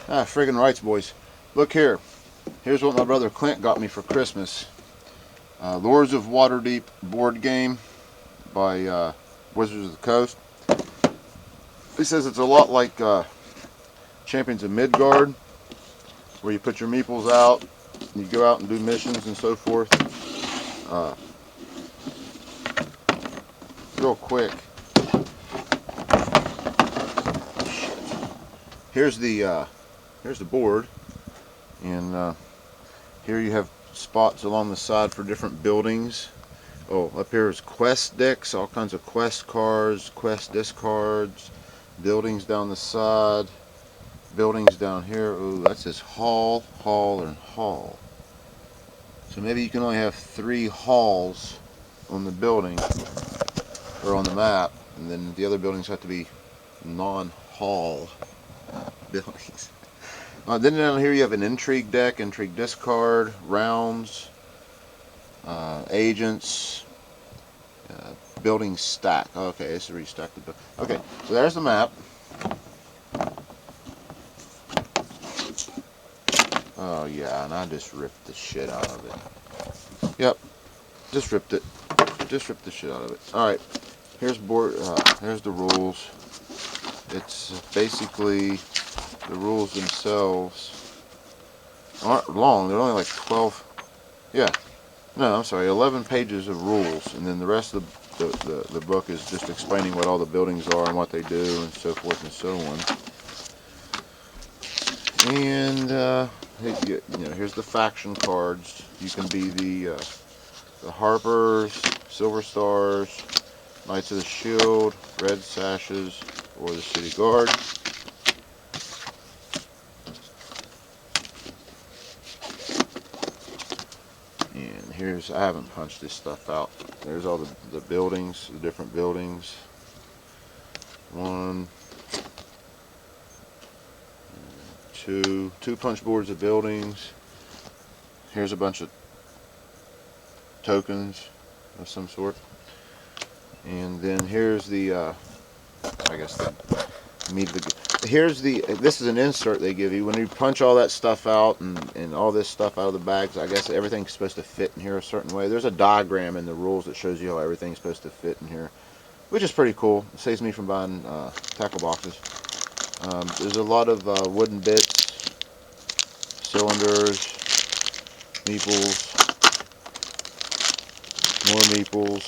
Ah, friggin' rights, boys. Look here. Here's what my brother Clint got me for Christmas. Lords of Waterdeep board game by Wizards of the Coast. He says it's a lot like Champions of Midgard, where you put your meeples out, and you go out and do missions and so forth. Uh, Real quick, here's the board, and here you have spots along the side for different buildings. Oh, up here is quest decks, all kinds of quest cards, quest discards, buildings down the side, buildings down here. Ooh, that says hall, hall, and hall. So maybe you can only have 3 halls on the building or on the map, and then the other buildings have to be non-hall buildings. Then down here you have an intrigue deck, intrigue discard, rounds, agents, building stack. Okay, it's restacked the building. Okay, so there's the map. Oh yeah, and I just ripped the shit out of it. Yep, just ripped it. Just ripped the shit out of it. All right, here's board. Here's the rules. It's basically the rules themselves aren't long. They're only like 12. Yeah, no, I'm sorry, 11 pages of rules, and then the rest of the book is just explaining what all the buildings are and what they do and so forth and so on. And here's the faction cards. You can be the Harpers, Silver Stars, Knights of the Shield, Red Sashes, or the City Guard. And here's, I haven't punched this stuff out. There's all the buildings, the different buildings. 1, 2 punch boards of buildings. Here's a bunch of tokens of some sort. And then here's the, I guess this is an insert they give you. When you punch all that stuff out and all this stuff out of the bags, I guess everything's supposed to fit in here a certain way. There's a diagram in the rules that shows you how everything's supposed to fit in here, which is pretty cool. It saves me from buying tackle boxes. There's a lot of wooden bits, cylinders, meeples, more meeples,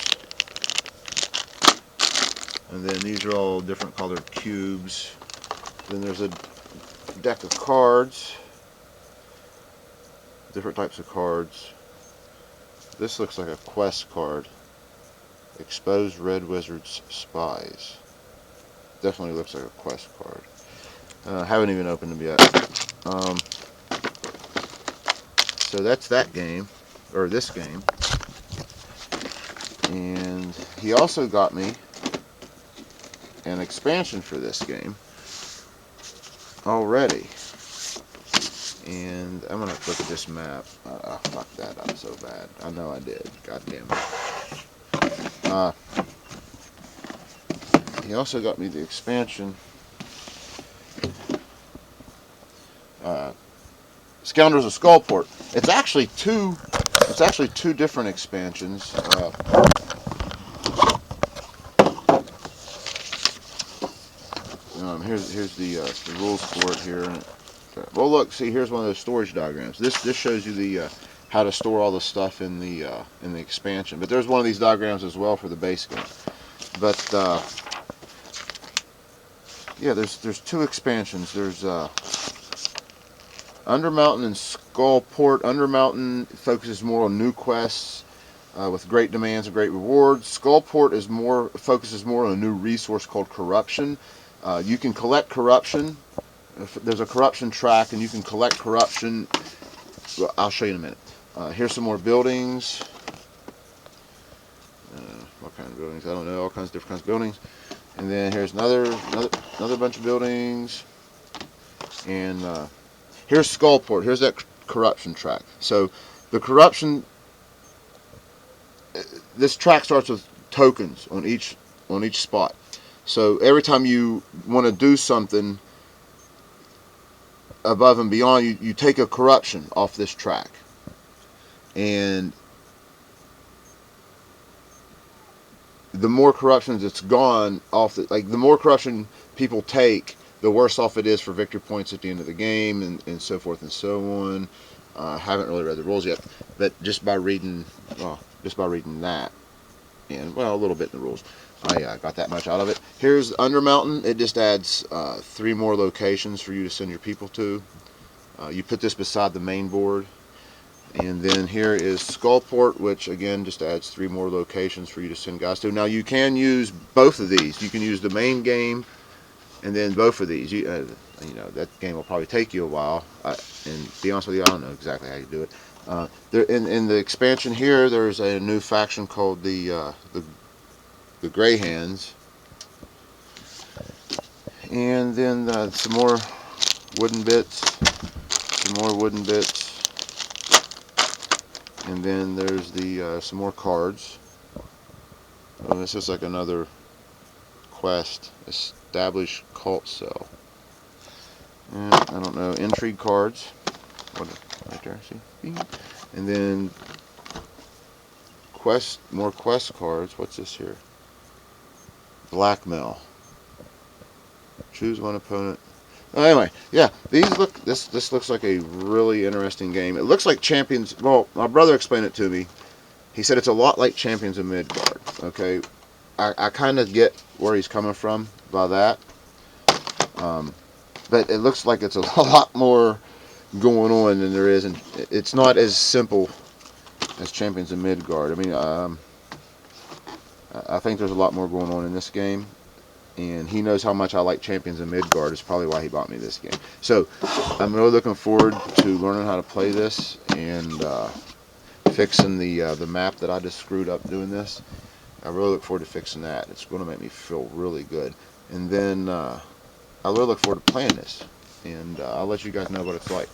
and then these are all different colored cubes. Then there's a deck of cards, different types of cards. This looks like a quest card. Exposed Red Wizard's Spies. Definitely looks like a quest card. Haven't even opened them yet. So that's that game, or this game. And he also got me an expansion for this game already. And I'm gonna look at this map. I fucked that up so bad. I know I did. God damn it. He also got me the expansion. Scoundrels of Skullport. It's actually two different expansions. Here's the rules for it here. Well, look, see, here's one of those storage diagrams. This shows you the how to store all the stuff in the expansion. But there's one of these diagrams as well for the base game. But yeah, there's 2 expansions. There's Undermountain and Skullport. Undermountain focuses more on new quests with great demands and great rewards. Skullport focuses more on a new resource called Corruption. You can collect corruption. There's a corruption track, and you can collect corruption. Well, I'll show you in a minute. Here's some more buildings. What kind of buildings? I don't know. All kinds of different kinds of buildings. And then here's another bunch of buildings. And here's Skullport. Here's that corruption track. So the corruption. This track starts with tokens on each spot. So every time you want to do something, above and beyond, you take a corruption off this track, and the more corruptions it's gone off, the more corruption people take, the worse off it is for victory points at the end of the game, and so forth and so on. I haven't really read the rules yet, but just by reading that, and well, a little bit in the rules, I got that much out of it. Here's Undermountain. It just adds 3 more locations for you to send your people to. You put this beside the main board. And then here is Skullport, which again just adds 3 more locations for you to send guys to. Now you can use both of these. You can use the main game and then both of these. You know, that game will probably take you a while. And to be honest with you, I don't know exactly how you do it. There, in the expansion here, there's a new faction called the Grey Hands, and then some more wooden bits, and then there's the some more cards. Oh, this is like another quest. Establish cult cell. And I don't know, intrigue cards. What, right there, see? And then more quest cards. What's this here? Blackmail. Choose one opponent. Anyway, yeah, these look. This looks like a really interesting game. It looks like Champions. Well, my brother explained it to me. He said it's a lot like Champions of Midgard. Okay, I kind of get where he's coming from by that, but it looks like it's a lot more going on than there is, and it's not as simple as Champions of Midgard. I mean, I think there's a lot more going on in this game, and he knows how much I like Champions of Midgard. Is probably why he bought me this game. So I'm really looking forward to learning how to play this and fixing the map that I just screwed up doing this. I really look forward to fixing that. It's going to make me feel really good. And then I really look forward to playing this. And I'll let you guys know what it's like.